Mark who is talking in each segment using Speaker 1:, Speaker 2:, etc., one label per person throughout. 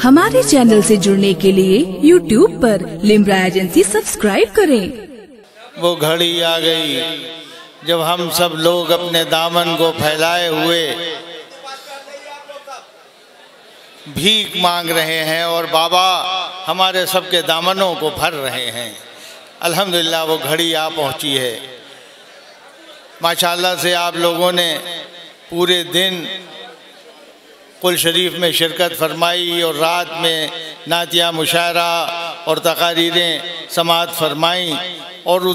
Speaker 1: हमारे चैनल से जुड़ने के लिए YouTube पर लिम्रा एजेंसी सब्सक्राइब करें।
Speaker 2: वो घड़ी आ गई जब हम सब लोग अपने दामन को फैलाए हुए भीख मांग रहे हैं और बाबा हमारे सबके दामनों को भर रहे हैं। अल्हम्दुलिल्लाह वो घड़ी आ पहुंची है। माशाअल्लाह से आप लोगों ने पूरे दिन कुल शरीफ में शिरकत फरमाई और रात में नातिया मुशायरा और तकारीरें समाअत फरमाई और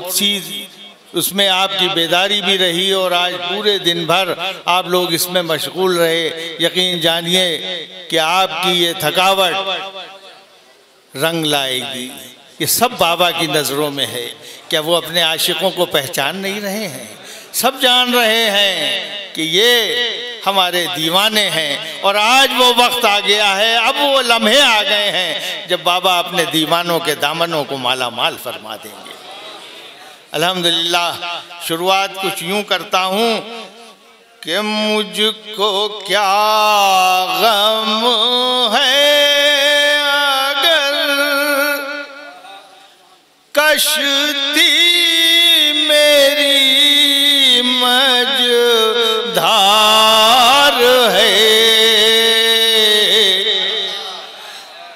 Speaker 2: उसमें आपकी बेदारी भी रही और आज पूरे दिन भर आप लोग इसमें मशगूल रहे। यकीन जानिए कि आपकी ये थकावट रंग लाएगी। ये सब बाबा की नज़रों में है। क्या वो अपने आशिकों को पहचान नहीं रहे हैं? सब जान रहे हैं कि ये हमारे दीवाने हैं और आज वो वक्त आ गया है, अब वो लम्हे आ गए हैं जब बाबा अपने दीवानों के दामनों को माला माल फरमा देंगे। अल्हम्दुलिल्लाह शुरुआत कुछ यूं करता हूँ कि मुझको क्या गम है अगर कश्ती मेरी मझधार है,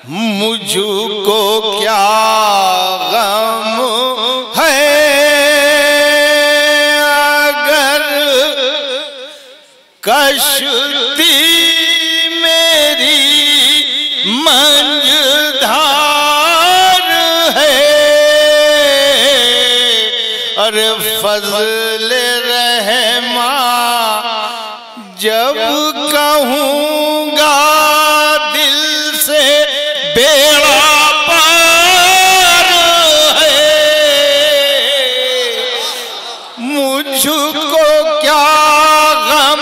Speaker 2: मुझको क्या गम है अगर कश्ती मेरी मझधार है। अरे फज़ल रहमा जब कहूँगा दिल से बेड़ा पार है, मुझको क्या गम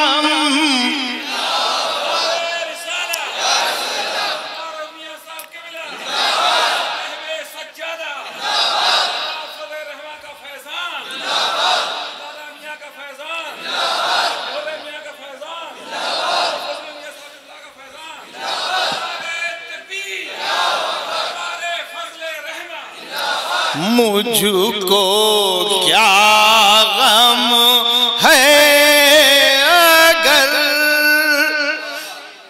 Speaker 2: मुझको क्या गम है अगर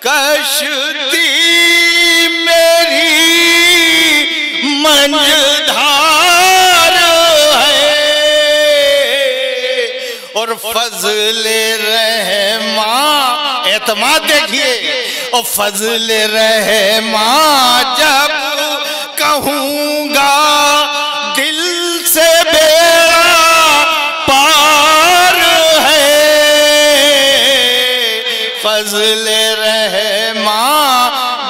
Speaker 2: कश्ती मेरी मझधार है। और फज़ले रहमा एतमाद देखिए, और फज़ले रहमा जब कहूँगा दिल से बेड़ा पार है, फज़ले रहमा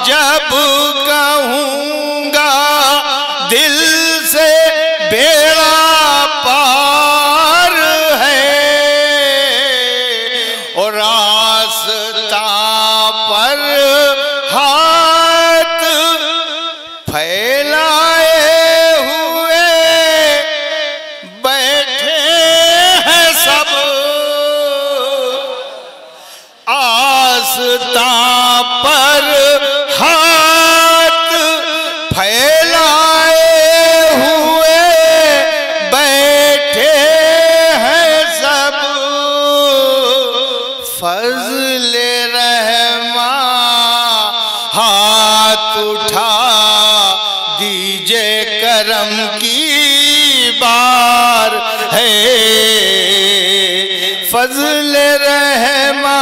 Speaker 2: जब कहूँगा दिल से बेड़ा पार है। और रास्ता पर हाथ फैलाए हुए बैठे हैं सब, आस्था पर हाथ फैलाए हुए बैठे हैं सब। फज़ले रहमा हाथ उठा दीजिए, करम की बार है। फज़ले रहमा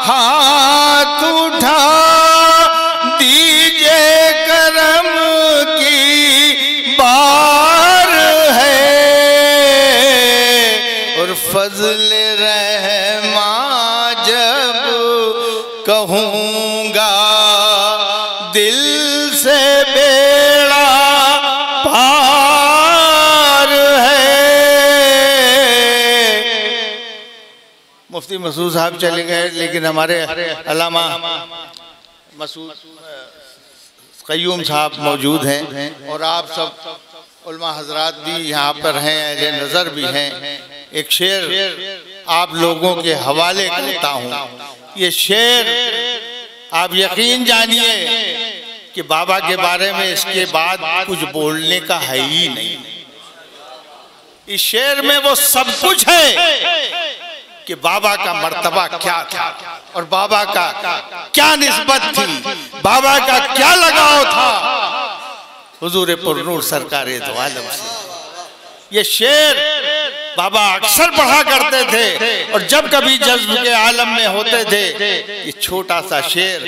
Speaker 2: हाथ उठा दीजिए, करम की बार है। और फज़ले रहमा जब कहूँगा दिल से बेड़ा पार है। मुफ्ती मसूद साहब चले गए, लेकिन हमारे अल्लामा मसूद क़य्यूम साहब मौजूद हैं और आप सब उलमा हजरात भी यहाँ पर हैं, अहले नज़र भी हैं। एक शेर आप लोगों के हवाले करता हूँ। ये शेर आप यकीन जानिए कि बाबा के बारे में इसके बाद कुछ बोलने का है ही नहीं। इस शेर में वो सब कुछ है कि बाबा का मर्तबा क्या था और बाबा का क्या निस्बत थी, बाबा का क्या लगाव था हुजूर पुरनूर सरकारे दो आलम से। ये शेर बाबा अक्सर पढ़ा करते थे और जब कभी जज्ब के आलम में होते थे, ये छोटा सा शेर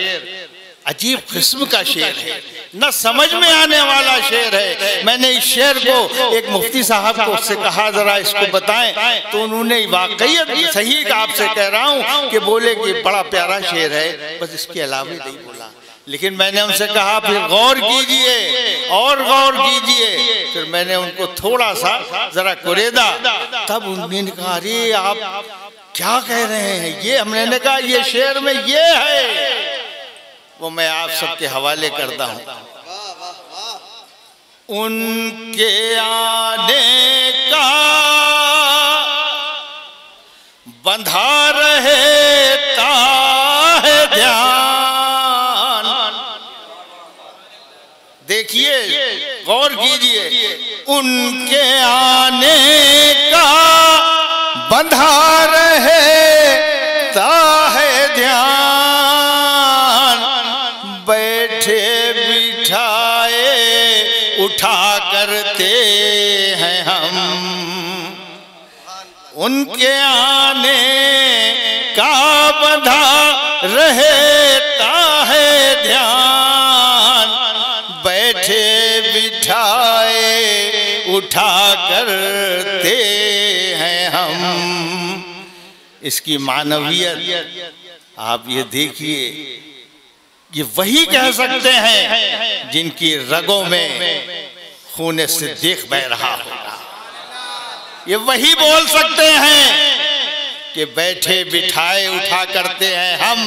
Speaker 2: अजीब किस्म का शेर है, न समझ में आने वाला शेर है। मैंने इस शेर को एक मुफ्ती साहब को उससे कहा जरा इसको बताएं, तो उन्होंने वाकई सही आपसे कह रहा हूं कि बोले कि बड़ा प्यारा शेर है, बस इसके अलावा नहीं बोला। लेकिन मैंने उनसे कहा फिर गौर कीजिए और गौर कीजिए। फिर मैंने उनको थोड़ा सा जरा कुरेदा, तब उन्होंने कहा अरे आप क्या कह रहे हैं ये। हमने कहा ये शेर में ये है, वो मैं आप सबके हवाले करता हूं। उनके आने का बंधा रहता है ध्यान। देखिए गौर कीजिए, उनके आने का बंधा रहता है ध्यान, बैठे बिठाए उठा करते हैं हम। उनके आने का बंधा रहता है ध्यान, बैठे बिठाए उठा करते हैं हम। इसकी मानवियत आप ये देखिए, ये वही कह सकते हैं जिनकी रगों में खून सिद्दीक बह रहा होगा। ये वही बोल सकते हैं कि बैठे बिठाए उठा करते हैं हम,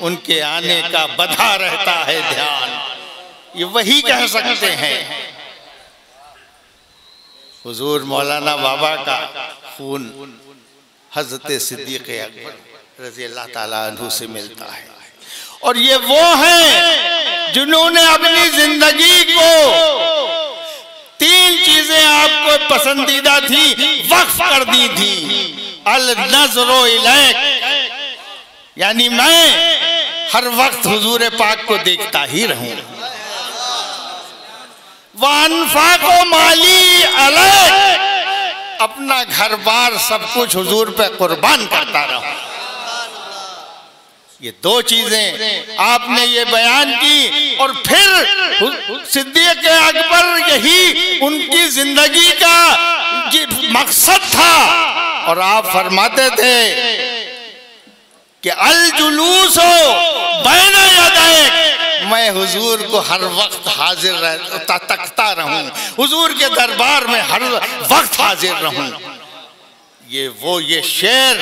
Speaker 2: उनके आने का बंधा रहता है ध्यान। ये वही कह सकते हैं। हुजूर मौलाना बाबा का खून हजरत सिद्दीक अकबर रज़ी अल्लाह ताला अन्हु से मिलता है, और ये वो हैं जिन्होंने अपनी जिंदगी को तीन चीजें आपको पसंदीदा थी वक्फ कर दी थी। अल नज़रो इलैक, यानी मैं हर वक्त हुजूर पाक को देखता ही रहूं। वानफाको माली अलैक, अपना घर बार सब कुछ हुजूर पे कुर्बान करता रहूं। ये दो चीजें आपने ये बयान की, और फिर सिद्दीक अकबर यही उनकी जिंदगी का मकसद था। और आप फरमाते थे कि अल जुलूस हो बैना यदैक, मैं हुजूर को हर वक्त हाजिर तकता रहूं, हुजूर के दरबार में हर वक्त हाजिर रहूं। ये शेर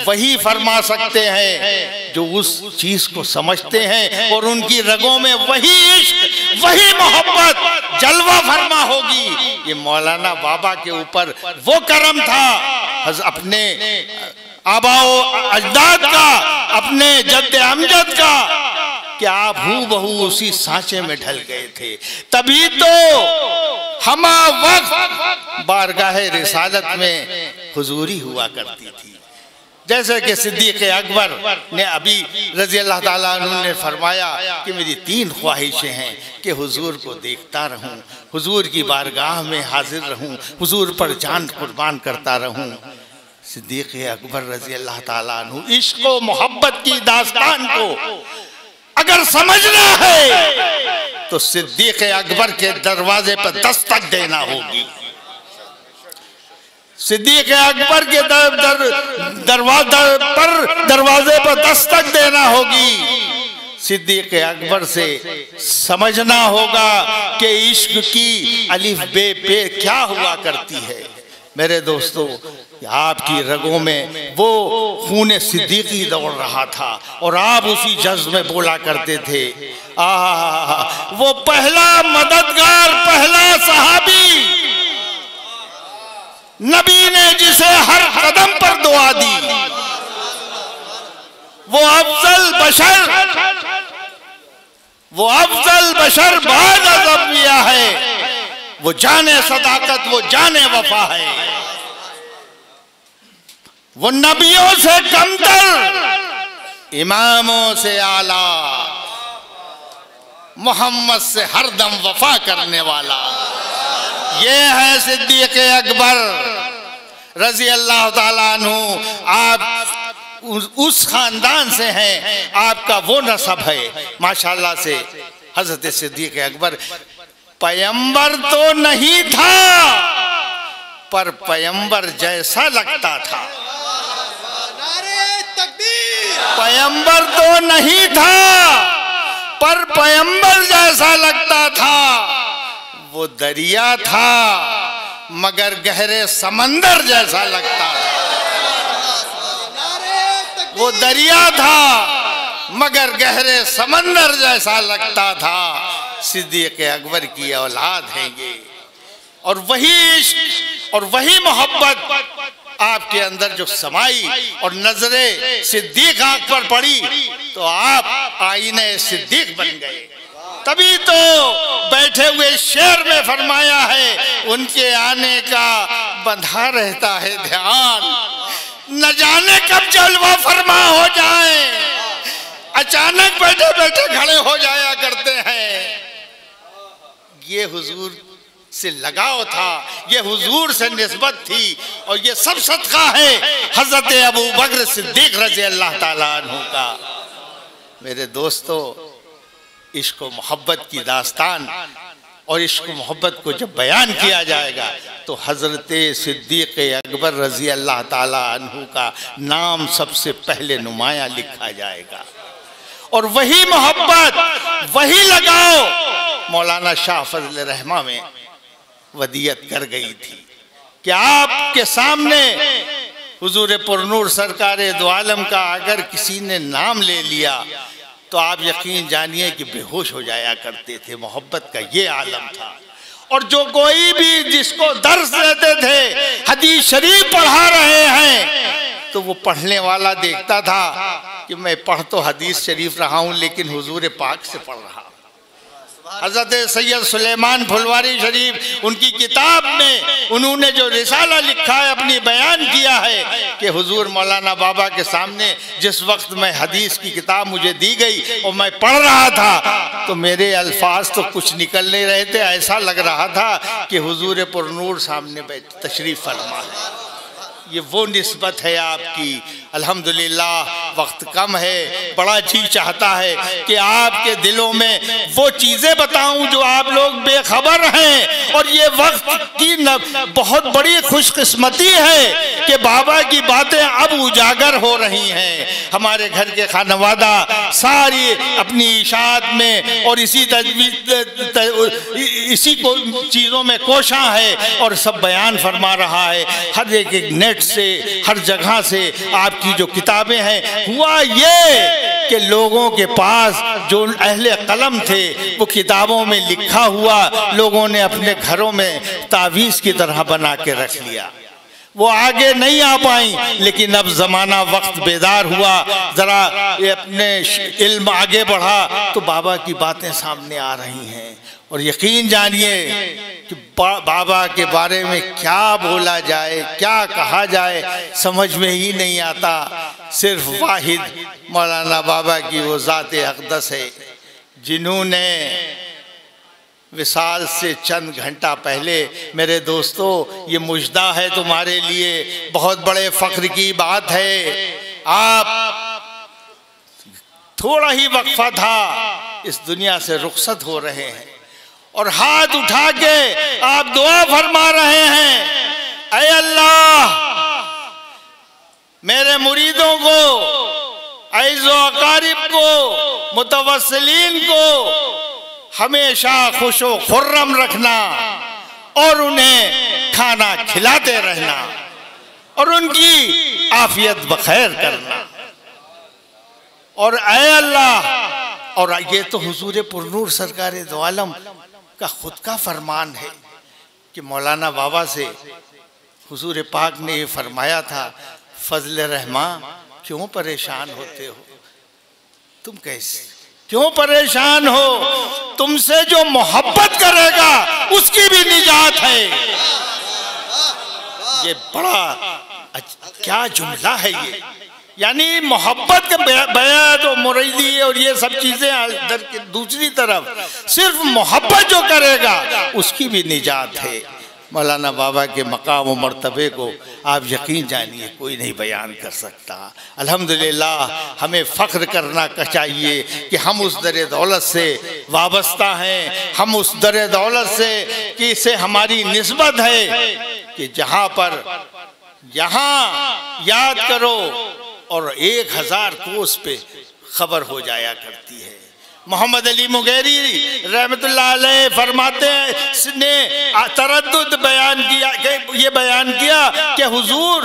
Speaker 2: वही फरमा सकते हैं जो उस चीज को समझते हैं, और उनकी रगों में वही इश्क वही मोहब्बत जलवा फरमा होगी। ये मौलाना बाबा के ऊपर वो करम था अपने आबाओ अजदाद का, अपने जद्द अमजद का, कि आप हूबहू उसी सांचे में ढल गए थे। तभी तो हमा वक्त बारगाहे रिसालत में हुजूरी हुआ करती थी। जैसे कि सिद्दीक अकबर ने अभी रज़ी अल्लाह ताला अन्हु ने फरमाया कि मेरी तीन ख्वाहिशें हैं कि हुजूर को देखता रहूं, हुजूर की बारगाह में हाजिर रहूं, हुजूर पर जान कुर्बान करता रहूं। सिद्दीक अकबर रज़ी अल्लाह ताला अन्हु इश्क व मोहब्बत की दास्तान को अगर समझना है तो सिद्दीक अकबर के दरवाजे पर दस्तक देना होगी। सिद्दीक अकबर के दरवाजे पर दस्तक देना होगी। सिद्दीक अकबर से समझना होगा कि इश्क की अलिफ बे पे क्या हुआ करती है। मेरे दोस्तों, आपकी रगों में वो खून सिद्दीकी दौड़ रहा था और आप उसी जज्ब में बोला करते थे, वो पहला मददगार, पहला सहाबी, नबी ने जिसे हर कदम पर दुआ दी, वो अफजल बशर वो अफजल बशर बाद अज़ अंबिया है, वो जाने सदाकत, वो जाने वफा है। वो नबियों से कमतर, इमामों से आला, मोहम्मद से हरदम वफा करने वाला। ये है सिद्दीक़ अकबर रजी अल्लाह ताला अन्हु। आप उस खानदान से हैं, आपका वो नसब है माशाल्लाह से। हजरत सिद्दीक़ अकबर पैगंबर तो नहीं था, पर पैगंबर जैसा लगता था। पैगंबर तो नहीं था, पर पैगंबर जैसा लगता था। वो दरिया था मगर गहरे समंदर जैसा लगता था। वो दरिया था मगर गहरे समंदर जैसा लगता था। सिद्दीक़ अकबर की औलाद हैं ये, और वही इश्क और वही मोहब्बत आपके अंदर जो समाई और नजरे सिद्दीक़ आंख पर पड़ी तो आप आईने सिद्दीक़ बन गए। तभी तो बैठे हुए शेर में फरमाया है, उनके आने का बंधा रहता है ध्यान, न जाने कब जलवा फरमा हो जाए, अचानक बैठे बैठे खड़े हो जाया करते हैं। ये हुजूर से लगाव था, ये हुजूर से निस्बत थी, और ये सब सदका है हजरत अबू बकर सिद्दीक़ रज़ी अल्लाह ताला अन्हु का। मेरे दोस्तों, इश्क व मोहब्बत की दास्तान और इश्क व मोहब्बत को जब बयान किया जाएगा तो हजरत सिद्दीक़ अकबर रज़ी अल्लाह ताला अन्हु का नाम सबसे पहले नुमाया लिखा जाएगा। और वही मोहब्बत, वही लगाव मौलाना शाह फजल रहमा में वदियत कर गई थी कि आपके सामने हुजूर पुरनूर सरकार दो आलम का अगर किसी ने नाम ले लिया तो आप यकीन जानिए कि बेहोश हो जाया करते थे। मोहब्बत का ये आलम था। और जो कोई भी जिसको दर्स देते थे, हदीस शरीफ पढ़ा रहे हैं, तो वो पढ़ने वाला देखता था कि मैं पढ़ तो हदीस शरीफ रहा हूँ लेकिन हुजूर पाक से पढ़ रहा। हजरत सैयद सुलेमान फुलवारी शरीफ उनकी किताब में उन्होंने जो रिसाला लिखा है, अपनी बयान किया है कि हुजूर मौलाना बाबा के सामने जिस वक्त मैं हदीस की किताब मुझे दी गई और मैं पढ़ रहा था तो मेरे अल्फाज तो कुछ निकल नहीं रहे थे, ऐसा लग रहा था कि हुजूर पुरनूर सामने तशरीफ फरमा है। ये वो निस्बत है आपकी। अल्हम्दुलिल्लाह वक्त कम है, बड़ा जी चाहता है कि आपके दिलों में वो चीज़ें बताऊं जो आप लोग बेखबर हैं। और ये वक्त की बहुत बड़ी खुशकिस्मती है कि बाबा की बातें अब उजागर हो रही हैं। हमारे घर के खानवादा सारी अपनी इशात में और इसी चीज़ों में कोशा है और सब बयान फरमा रहा है। हर एक नेट से, हर जगह से आपकी जो किताबें हैं, हुआ ये कि लोगों के पास जो अहले कलम थे वो किताबों में लिखा हुआ लोगों ने अपने घरों में तावीज़ की तरह बना के रख लिया। वो आगे नहीं आ पाई, लेकिन अब ज़माना वक्त बेदार हुआ, ज़रा ये अपने इल्म आगे बढ़ा तो बाबा की बातें सामने आ रही हैं। और यकीन जानिए कि बाबा के बारे में क्या बोला जाए, क्या कहा जाए, समझ में ही नहीं आता। सिर्फ वाहिद मौलाना बाबा की वो ज़ात अक़दस है जिन्होंने विसाल से चंद घंटा पहले, मेरे दोस्तों ये मुजदा है तुम्हारे लिए, बहुत बड़े फ़ख्र की बात है। आप थोड़ा ही वक्फा था, इस दुनिया से रुखसत हो रहे हैं और हाथ उठा के आप दुआ फरमा रहे हैं, ऐ अल्लाह मेरे मुरीदों को, ऐज़ो अकारिब को, मुतवस्सिलीन को हमेशा खुशो खुर्रम रखना और उन्हें खाना खिलाते रहना और उनकी आफियत बखैर करना। और ऐ अल्लाह, और ये तो हुजूर पुरनूर सरकार दो आलम का खुद का फरमान है कि मौलाना बाबा से हुजूर पाक ने ये फरमाया था, फजल रहमा क्यों परेशान होते हो, तुम कैसे क्यों परेशान हो? तुमसे जो मोहब्बत करेगा उसकी भी निजात है। ये बड़ा क्या जुमला है ये, यानी मोहब्बत के बैत और मुरीदी और ये सब चीजें दूसरी तरफ, सिर्फ मोहब्बत जो करेगा उसकी भी निजात है। मौलाना बाबा के मकाम और मर्तबे को आप यकीन जानिए कोई नहीं बयान कर सकता। अल्हम्दुलिल्लाह हमें फ़ख्र करना चाहिए कि हम उस दर दौलत से वाबस्ता हैं, हम उस दर दौलत से कि इससे हमारी निस्बत है कि जहाँ पर यहाँ याद करो और 1000 कोस पे खबर हो जाया करती है। मोहम्मद अली मुगैरी रहमतुल्लाह अलैह फरमाते हैं ने तरद्दुद बयान किया, ये बयान किया कि हुजूर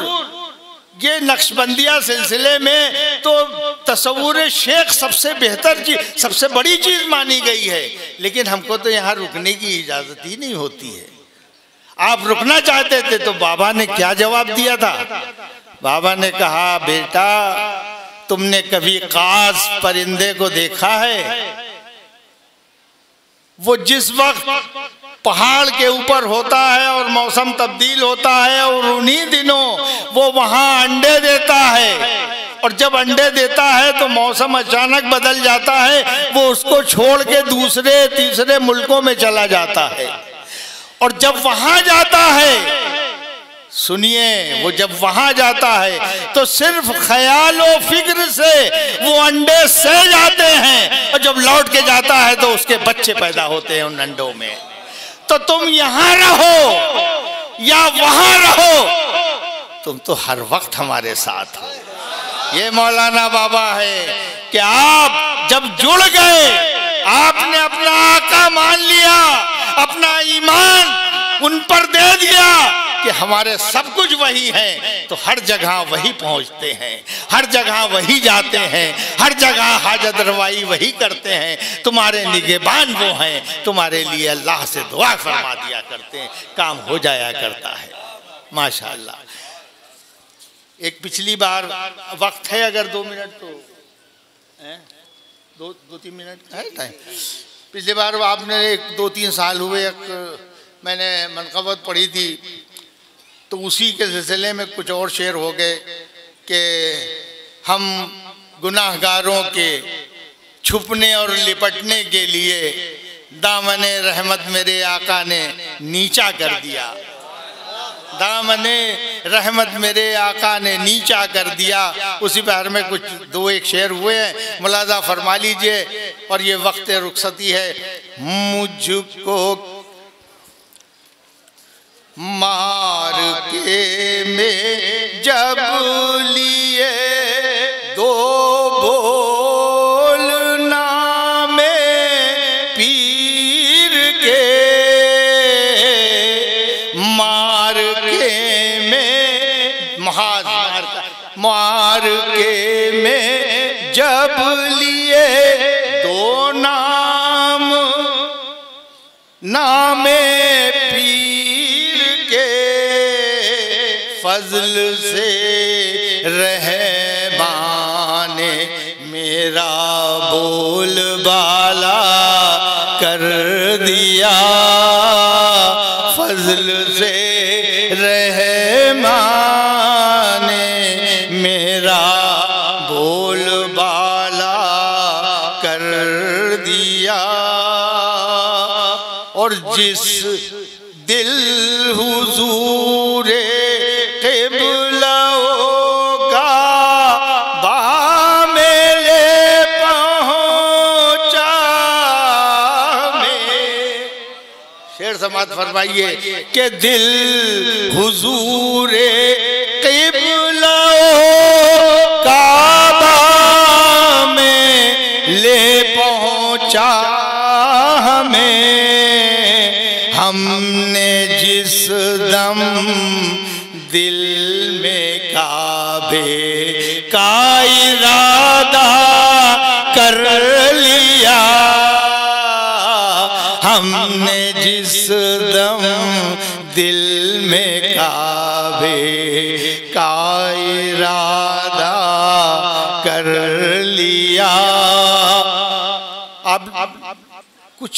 Speaker 2: ये नक्शबंदिया सिलसिले में तो तसव्वुर शेख सबसे बेहतर चीज, सबसे बड़ी चीज़ मानी गई है, लेकिन हमको तो यहाँ रुकने की इजाज़त ही नहीं होती है। आप रुकना चाहते थे तो बाबा ने क्या जवाब दिया था? बाबा ने कहा, बेटा तुमने कभी कास परिंदे को देखा है? वो जिस वक्त पहाड़ के ऊपर होता है और मौसम तब्दील होता है और उन्हीं दिनों वो वहां अंडे देता है, और जब अंडे देता है तो मौसम अचानक बदल जाता है, वो उसको छोड़ के दूसरे तीसरे मुल्कों में चला जाता है। और जब वहां जाता है, सुनिए, वो जब वहां जाता है तो सिर्फ ख्याल और फिक्र से वो अंडे सह जाते हैं, और जब लौट के जाता है तो उसके बच्चे पैदा होते हैं उन अंडों में। तो तुम यहाँ रहो या वहां रहो, तुम तो हर वक्त हमारे साथ हो। ये मौलाना बाबा है कि आप जब जुड़ गए, आपने अपना आका मान लिया, अपना ईमान उन पर दे दिया कि हमारे सब कुछ वही है, तो हर जगह वही पहुंचते हैं, हर जगह वही जाते हैं, हर जगह हाजत रवाई वही करते हैं। तुम्हारे निगहबान वो हैं, तुम्हारे लिए अल्लाह से दुआ फरमा दिया करते हैं, काम हो जाया करता है माशाअल्लाह। एक पिछली बार वक्त है अगर 2 मिनट तो दो 3 मिनट है टाइम। पिछली बार आपने 2-3 साल हुए मैंने मनक़बत पढ़ी थी, तो उसी के सिलसिले में कुछ और शेर हो गए कि हम गुनाहगारों के छुपने और लिपटने के लिए दामने रहमत मेरे आका ने नीचा कर दिया। दामने रहमत मेरे आका ने नीचा कर दिया। उसी बारे में कुछ 2-1 शेर हुए हैं, मुलाज़ा फरमा लीजिए। और ये वक्त रुखसती है। मुझको मार के में जब लिए दो बोलना में पीर के, मार के में मार के में जब लिए दो नामे फज़ल से रहमाने मेरा बोल बाला कर दिया। फज़ल से रहमाने मेरा बोल बाला कर दिया। और जिस दिल हुजूरे समात फरमाइए कि दिल हुजूरे क़िबला काबा में ले पहुँचा हमें। हमने जिस दम दिल में काबे का इरादा कर लिया, हमने जिस दम दिल में काबे का इरादा कर लिया। अब कुछ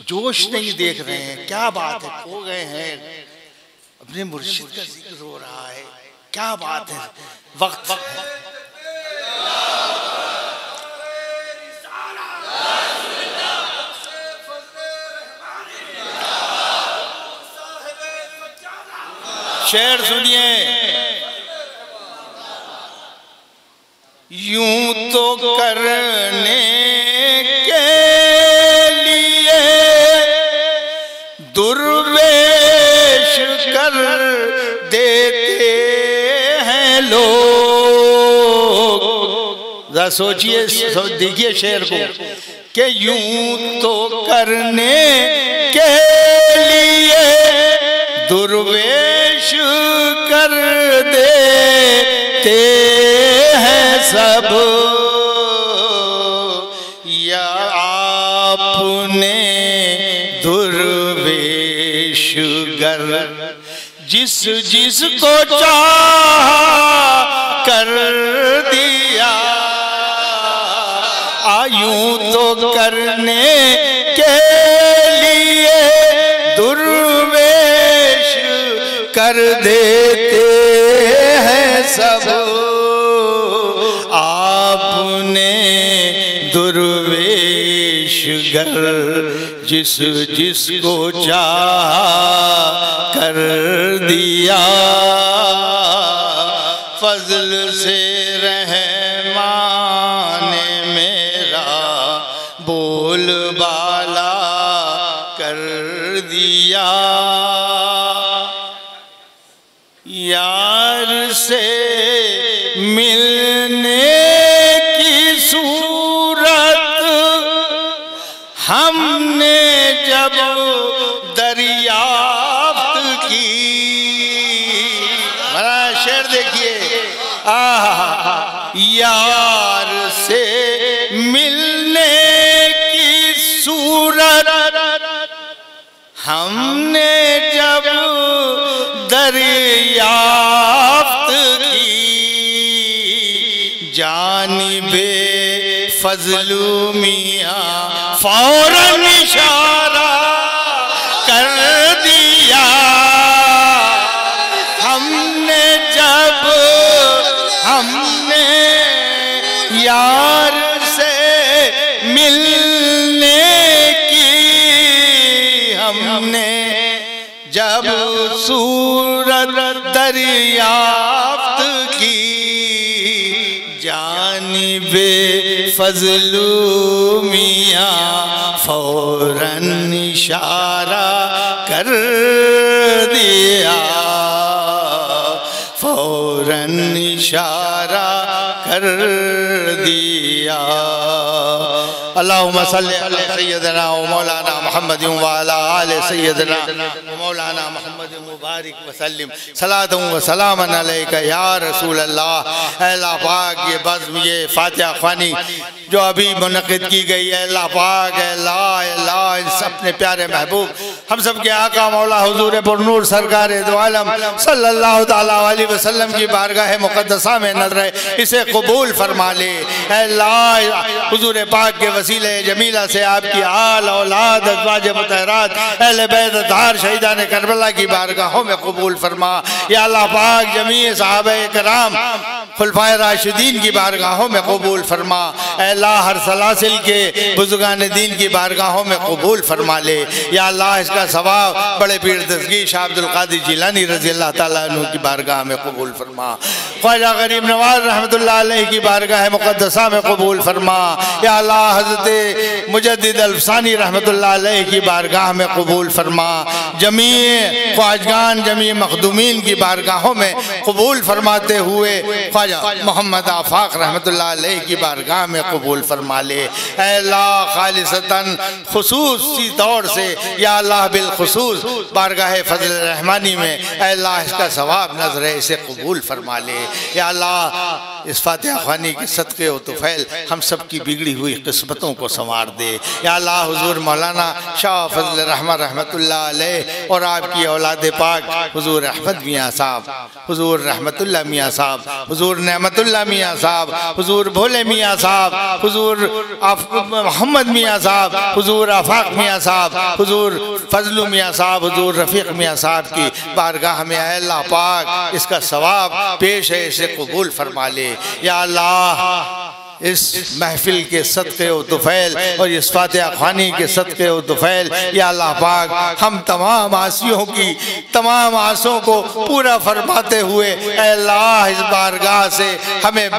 Speaker 2: जोश नहीं देख रहे हैं, क्या बात है, खो गए हैं, अपने मुर्शिद का जिक्र हो रहा है, क्या बात है, वक्त है। शेर सुनिए, यूं तो करने के लिए दुर्वेश कर देते हैं लोग। जरा सोचिए, देखिए शेर को कि यूं तो करने के लिए दुर्वेश कर देते हैं सब, या आपने दुर्वेश गर जिस जिस को चाहा कर दिया। आयूं तो करने के लिए दुर्वेश कर देते हैं सब, आपने दुर्वेश गर जिस जिस को चाहा कर दिया। फजल से रहमान मेरा बोलबाला कर दिया। यार से मिलने की सूरत हमने जब दरियाफ्त की। हमारा शेर देखिए, यार से मिलने की सूरत हमने जब दरियाफ्त की, जानिबे फजलू मियाँ फौरन इशारा कर दिया। हमने जब हमने यार से मिलने की, हमने जब सूरत दरियाफ्त की, जानिबे फजलू मियाँ फौरन इशारा कर दिया, फौरन इशारा कर दिया। अल्लाहुम्मा सल्ली अला सय्यदना व मौलाना मुहम्मद व अला आले सय्यदना व मौलाना मुहम्मद मुबारक व सल्लिम सलातुम व सलामन अलैका या रसूल अल्लाह। अल्लाह पाक ये बज़्म, ये फातिहा ख़वानी जो अभी मुनक़िद की गई है, अल्लाह पाक अल्लाह अपने प्यारे महबूब हम सब के आका मौला हुजूर पुरनूर सरकार दो आलम सल्लल्लाहु तआला अलैहि वसल्लम की बारगाह मुक़द्दसा में नज़र इसे कबूल फरमा ले। अल्लाह हुजूर पाक के वसीले जमीला से आपकी आल औलाद अज़वाज मुतहरात अहले बैत अत्हार शहीदान करबला की बारगाहों में कबूल फरमा। या अल्लाह पाक जमी सहाबाए कराम खुलफाए राशिदीन की बारगाहों में कबूल फरमा। अल्लाह हर सलासिल के बुजुर्गान दीन की बारगाहों में कबूल फरमा ले। या अल्लाह इसका सवाब बड़े पीर दस्तगीर शाह अब्दुल कादिर जिलानी रज़ी अल्लाह तआला अन्हु की बारगाह में कबूल फरमा। ख्वाजा गरीब नवाज रहमतुल्लाह अलैहि की बारगाह मुक़द्दसा में कबूल फरमा। या अल्लाह हज़रत मुजद्दिद अल्फसानी रहमतुल्लाह अलैहि की बारगाह में कबूल फरमा। जमी ख्वाजगान जमी मखदूमीन की बारगाहों में कबूल फरमाते हुए ख्वाजा मोहम्मद आफाक रहमतुल्लाह अलैहि की बारगाह में कबूल फरमा ले। अल्लाह खालिसतन खुसूसी तौर से या अल्लाह बिलखुसूस बारगाह फजल रहमानी में अल्लाह इसका सवाब नजर इसे कबूल फरमा ले। या अल्लाह इस फातिहा ख़वानी के सदक़े व तुफ़ैल हम सब की बिगड़ी हुई किस्मतों को संवार दे। या अल्लाह हुजूर मौलाना शाह फजल रहमान रहमतुल्लाह अलैहि और आपकी औलाद पाक हुजूर अहमद मियाँ साहब, हुजूर रहमतुल्लाह मियाँ साहब, हुजूर हुजूर नेमतुल्लाह मियाँ साहब, हुजूर भोले मियाँ साहब, हुजूर मोहम्मद मियाँ साहब, हुजूर आफाक मियाँ साहब, हुजूर फजलू मियाँ साहब, हुजूर रफ़ीक मियाँ साहब की बारगाह में अल्लाह पाक इसका सवाब पेश है, इसे कबूल फरमा ले। या अल्लाह इस महफिल के सदक़े व तुफ़ैल और इस फातिहा ख़्वानी के सदक़े व तुफ़ैल या अल्लाह पाक हम तमाम आसियों की तमाम आसों को पूरा फरमाते हुए अल्लाह इस बारगाह से हमें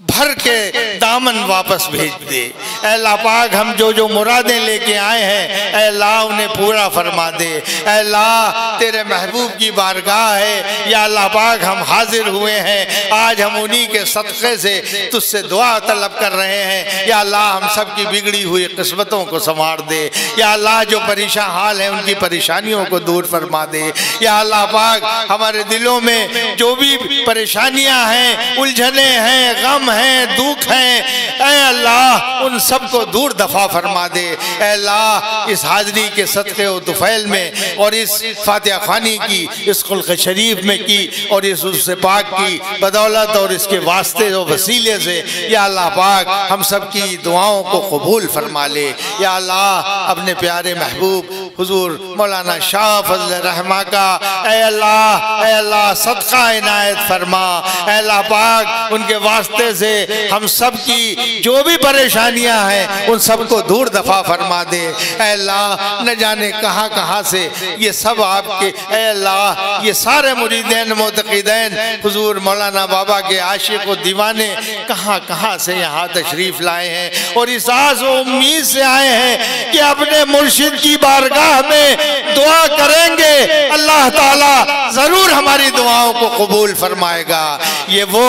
Speaker 2: भर के दामन वापस भेज दे। अल्लाह पाक हम जो मुरादें लेके आए हैं अल्लाह उन्हें पूरा फरमा दे। अल्लाह तेरे महबूब की बारगाह है या अल्लाह पाक हम हाजिर हुए हैं, आज हम उन्हीं के सदक़े से तुझसे दुआ तलब कर रहे हैं। या अल्लाह हम सब की बिगड़ी हुई किस्मतों को संवार दे। या अल्लाह जो परेशान हाल है उनकी परेशानियों को दूर फरमा दे। या अल्लाह पाक हमारे दिलों में जो भी परेशानियां हैं, उलझने हैं, गम हैं, दुख हैं, ऐ अल्लाह उन सब को दूर दफा फरमा दे। ऐ अल्लाह इस हाज़री के सदक़े व तुफ़ैल में और इस फातिहा ख़्वानी की, इस खुल्क़ शरीफ में की और इस उससे पाक की बदौलत और इसके वास्ते और वसीले से या अल्लाह पाक हम सब की दुआओं को कबूल फरमा ले। या अल्लाह अपने प्यारे महबूब हुजूर मौलाना शाह फजल रहमा का ऐ अल्लाह सदका इनायत फरमा। ऐ अल्लाह पाक उनके वास्ते से हम सब की जो भी परेशानियां हैं उन सब को दूर दफा फरमा दे। ऐ अल्लाह न जाने कहाँ कहाँ से ये सब आपके ऐ अल्लाह ये सारे मुरीदैन मुतक़िदैन हुजूर मौलाना बाबा के आशिक व दीवाने कहाँ कहाँ से यहाँ तशरीफ़ लाए हैं और इस आस व उम्मीद से आए हैं कि अपने मुर्शिद की बारगाह में दुआ करेंगे, अल्लाह ताला ज़रूर हमारी दुआओं को कबूल फरमाएगा। ये वो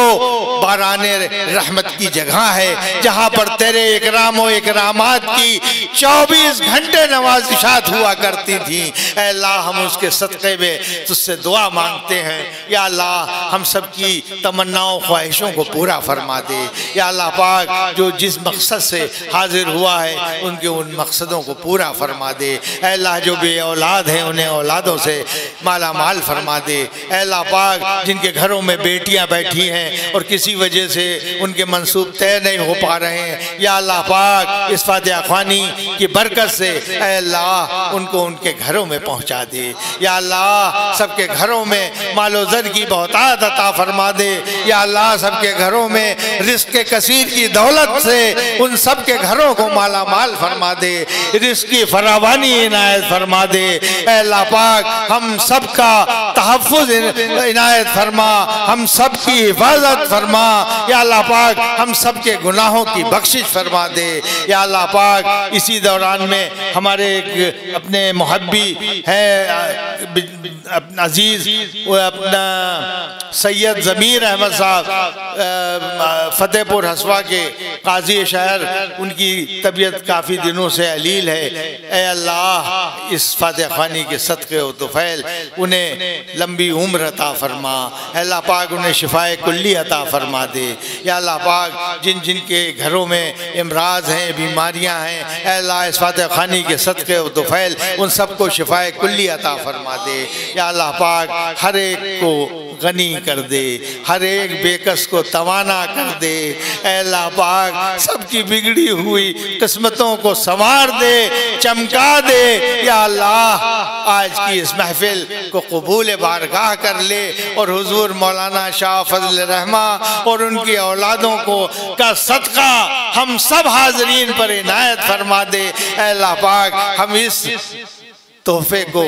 Speaker 2: बाराने रहमत की जगह है जहाँ पर तेरे इकराम व इकरामात की 24 घंटे नवाज़िशात हुआ करती थी। ऐ अल्लाह हम उसके सदक़े में तुझसे दुआ मांगते हैं। या अल्लाह हम सब की तमन्नाओं ख्वाहिशों को पूरा फरमा दे। या अल्लाह पाक जो जिस मकसद से हाजिर हुआ है उनके उन मकसदों को पूरा फरमा दे। ऐ अल्लाह जो बे औलाद हैं उन्हें औलादों से माला माल फरमा दे। ऐ अल्लाह पाक जिनके घरों में बेटियां बैठी हैं और किसी वजह से उनके मंसूब तय नहीं हो पा रहे हैं, या अल्लाह पाक इस फातिहा ख़्वानी की बरकत से ऐ अल्लाह उनको उनके घरों में पहुंचा दे। या अल्लाह सबके घरों में मालो ज़र की बहुतात अता फरमा दे। या अल्लाह सबके घरों में रिज़्क़ के कसीर की दौलत से उन सब के घरों को माला माल फरमा दे, रिज़्क़ की फरावानी इनायत फरमा दे। ऐ अल्लाह पाक हम सब का तहफ़्फ़ुज़ इनायत फरमा, हम सब की हिफाजत फरमा। या अल्लाह पाक हम सब के गुनाहों की बख्शिश फरमा दे। या अल्लाह पाक इसी दौरान में हमारे एक अपने मुहब्बी है अजीज़ अपना सैयद ज़मीर अहमद साहब फ़तेहपुर हसवा के काजी शहर, उनकी तबीयत काफ़ी दिनों से अलील है। ऐ अल्लाह इस फातिहा ख़्वानी के सदक़े व तुफ़ैल उन्हें लंबी उम्र अता फरमा। अल्लाह पाक उन्हें शिफाए कुल्ली अता फरमा दे। या अल्लाह पाक जिन जिन के घरों में इमराज हैं, बीमारियां हैं, अल्लाह इस फातिहा ख़्वानी के सदक़े व तुफ़ैल उन सबको शिफाए कुल्ली अता फरमा दे। या अल्लाह पाक हर एक को गनी कर दे, हर एक बेकस को तवाना कर दे। अल्लाह पाक सबकी बिगड़ी हुई किस्मतों को संवार दे, चमका दे। या अल्लाह आज की इस महफिल को कबूल बारगाह कर ले और हुजूर मौलाना शाह फजल रहमा और उनकी औलादों को का सदका हम सब हाजरीन पर इनायत फरमा दे। अल्लाह पाक हम इस तोहफे को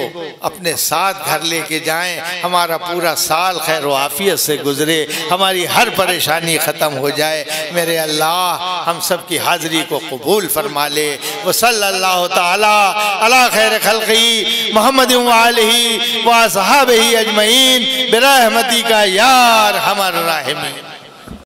Speaker 2: अपने साथ घर लेके जाएं, हमारा पूरा साल खैर व आफियत से गुजरे, हमारी हर परेशानी ख़त्म हो जाए। मेरे अल्लाह हम सब की हाज़िरी को कबूल फरमा ले। व सल्लल्लाहु ताला अला खैर खल्क़ी मोहम्मद व आलिही व असहाबिही अजमईन बिरहमतिका या अरहमर राहिमीन।